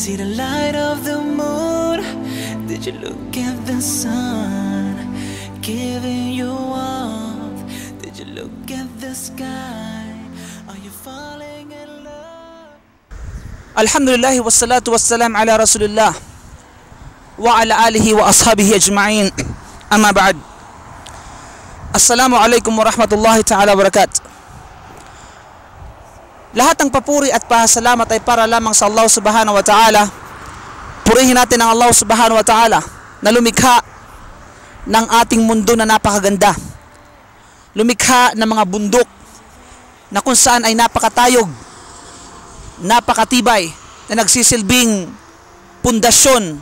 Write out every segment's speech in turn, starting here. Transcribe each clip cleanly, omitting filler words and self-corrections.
see the light of the moon? Did you look at the sun giving you warmth? Did you look at the sky? Are you falling in love? Alhamdulillah wassalatu wassalam ala rasulillah wa ala alihi wa ashabihi ajma'in. Amma ba'd. Assalamu alaikum warahmatullahi ta'ala wabarakatuh. Lahat ng papuri at pasalamat ay para lamang sa Allah subhanahu wa ta'ala. Purihin natin ang Allah subhanahu wa ta'ala na lumikha ng ating mundo na napakaganda. Lumikha ng mga bundok na kung saan ay napakatayog, napakatibay, na nagsisilbing pundasyon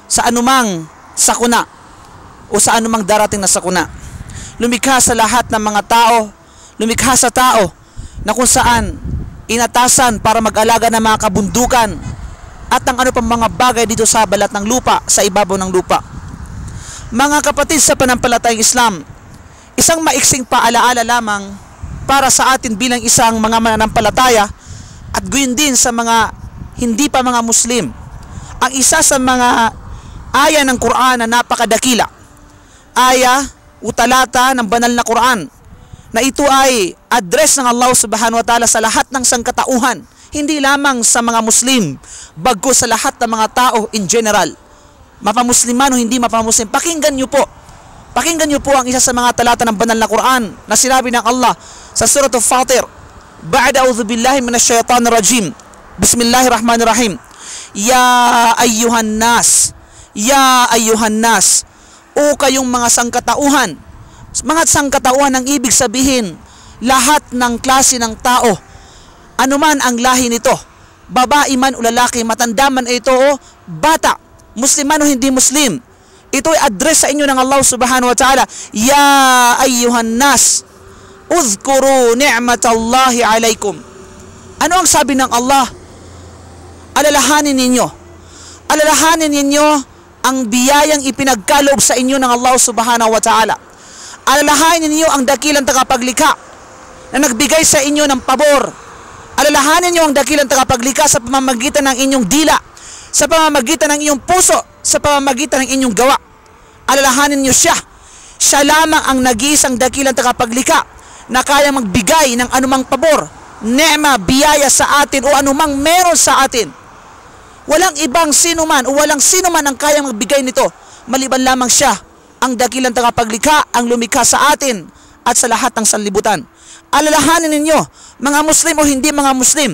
sa anumang sakuna o sa anumang darating na sakuna. Lumikha sa lahat ng mga tao, lumikha sa tao na kung saan inatasan para mag-alaga ng mga kabundukan at ang ano pang mga bagay dito sa balat ng lupa, sa ibabaw ng lupa. Mga kapatid sa panampalatayang Islam, isang maiksing paalaala lamang para sa atin bilang isang mga mananampalataya at gayon din sa mga hindi pa mga Muslim. Ang isa sa mga aya ng Quran na napakadakila, aya o talata ng banal na Quran, na ito ay address ng Allah subhanahu wa ta'ala sa lahat ng sangkatauhan, hindi lamang sa mga Muslim, bagkus sa lahat ng mga tao in general, mapamusliman o hindi mapamuslim. Pakinggan niyo po ang isa sa mga talata ng banal na Quran na sinabi ng Allah sa Surah Al-Fatir, ba'da a'udhu billahi minash shaitanir rajim, bismillahirrahmanirrahim, ya ayyuhan nas, o kayong mga sangkatauhan. Mga sangkatauhan ang ibig sabihin lahat ng klase ng tao, anuman ang lahi nito, babae man o lalaki, matanda man ito o bata, Muslim man o hindi Muslim. Ito ay address sa inyo ng Allah subhanahu wa ta'ala. Ya ayyuhan nas, uzkuru ni'matallahi alaykum. Ano ang sabi ng Allah? Alalahanin ninyo ang biyayang ipinagkaloob sa inyo ng Allah subhanahu wa ta'ala. Alalahanin ninyo ang dakilang tagapaglikha na nagbigay sa inyo ng pabor. Alalahanin ninyo ang dakilang tagapaglikha sa pamamagitan ng inyong dila, sa pamamagitan ng inyong puso, sa pamamagitan ng inyong gawa. Alalahanin ninyo siya lamang ang nag-iisang dakilang tagapaglikha na kaya magbigay ng anumang pabor, neema, biyaya sa atin o anumang meron sa atin. Walang ibang sinuman o walang sinuman ang kaya magbigay nito maliban lamang siya, ang dakilang tagapaglikha, ang lumikha sa atin at sa lahat ng sanlibutan. Alalahanin ninyo, mga Muslim o hindi mga Muslim,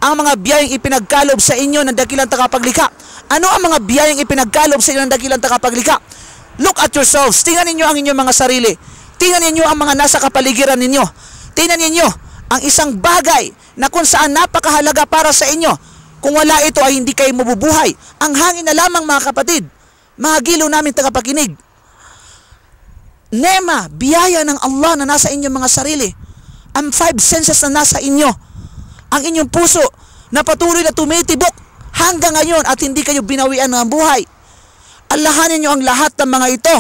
ang mga biyayang ipinagkaloob sa inyo ng dakilang tagapaglikha. Ano ang mga biyayang ipinagkaloob sa inyo ng dakilang tagapaglikha? Look at yourselves. Tingnan ninyo ang inyong mga sarili. Tingnan ninyo ang mga nasa kapaligiran ninyo. Tingnan ninyo ang isang bagay na kung saan napakahalaga para sa inyo. Kung wala ito ay hindi kayo mabubuhay. Ang hangin na lamang, mga kapatid, mga gilo namin tagapakinig. Nema, biyaya ng Allah na nasa inyong mga sarili. Ang 5 senses na nasa inyo. Ang inyong puso na patuloy na tumitibok hanggang ngayon at hindi kayo binawian ng buhay. Alahanin nyo ang lahat ng mga ito.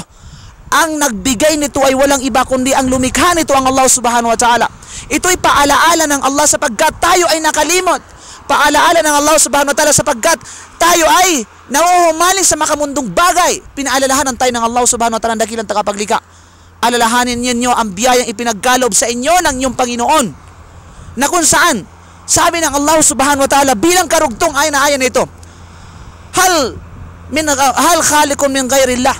Ang nagbigay nito ay walang iba kundi ang lumikha nito, ang Allah subhanahu wa ta'ala. Ito'y paalaala ng Allah sapagkat tayo ay nakalimot. Paalaala ng Allah subhanahu wa ta'ala sapagkat tayo ay nauhumaling sa makamundong bagay. Pinaalalahanan tayo ng Allah subhanahu wa ta'ala ng dakilang tagapaglikha. Alalahanin ninyo ang biyayang ipinagkaloob sa inyo ng inyong Panginoon, na kung saan sabi ng Allah subhanahu wa ta'ala bilang karugtong ay na ayan ito, hal khaliqun min ghairillah,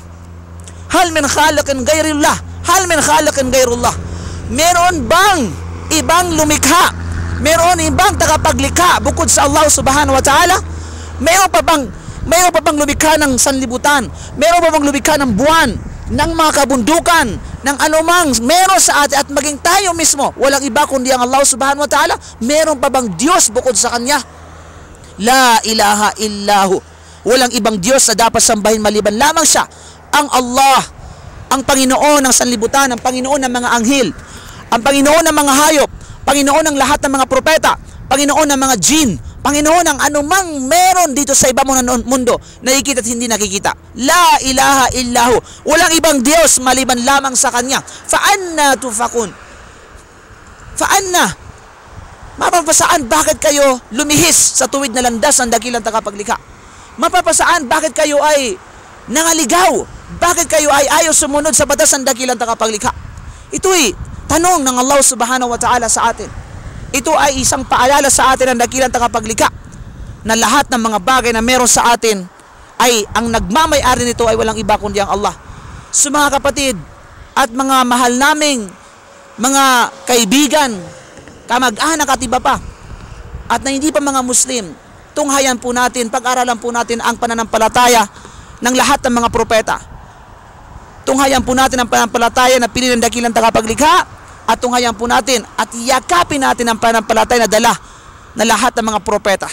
hal min khaliqin ghairillah, hal min khaliqin ghairullah. Meron bang ibang lumikha, meron ibang tagapaglikha bukod sa Allah subhanahu wa ta'ala? Meron pa bang lumikha ng sanlibutan? Meron pa bang lumikha ng buwan, ng mga kabundukan, ng anumang meron sa atin, at maging tayo mismo, walang iba kundi ang Allah subhanahu wa ta'ala? Meron pa bang Diyos bukod sa Kanya? La ilaha illahu. Walang ibang Diyos na dapat sambahin maliban lamang siya, ang Allah, ang Panginoon ng sanlibutan, ang Panginoon ng mga anghel, ang Panginoon ng mga hayop, Panginoon ng lahat ng mga propeta, Panginoon ng mga jinn, Panginoon ng anumang meron dito sa ibang mundo, nakikita at hindi nakikita. La ilaha illahu. Walang ibang Diyos maliban lamang sa Kanya. Fa'anna tufakun. Fa'anna Mapapasaan bakit kayo lumihis sa tuwid na landas ng dakilang tagapaglikha? Mapapasaan bakit kayo ay nangaligaw? Bakit kayo ay ayaw sumunod sa batas ng dakilang tagapaglikha? Ito'y tanong ng Allah subhanahu wa ta'ala sa atin. Ito ay isang paalala sa atin ng dakilang tagapaglikha na lahat ng mga bagay na meron sa atin ay ang nagmamay-ari nito ay walang iba kundi ang Allah. So mga kapatid at mga mahal naming mga kaibigan, kamag-anak at iba pa, at na hindi pa mga Muslim, tunghayan po natin, pag-aralan po natin ang pananampalataya ng lahat ng mga propeta. Tunghayan po natin ang pananampalataya na pinili ng dakilang tagapaglikha, at tunghayan po natin at yakapin natin ang pananampalataya na dala na lahat ng mga propeta.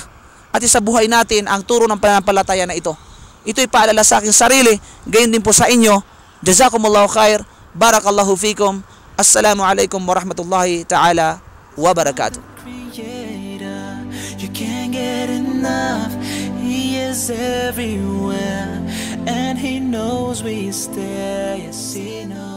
At isabuhay natin ang turo ng pananampalataya na ito. Ito'y paalala sa aking sarili, gayon din po sa inyo. Jazakumullahu khair, barakallahu fikum, assalamu alaikum warahmatullahi ta'ala wabarakatuh. Creator, you can't get enough. He is everywhere, and he knows we stay. Yes, he knows.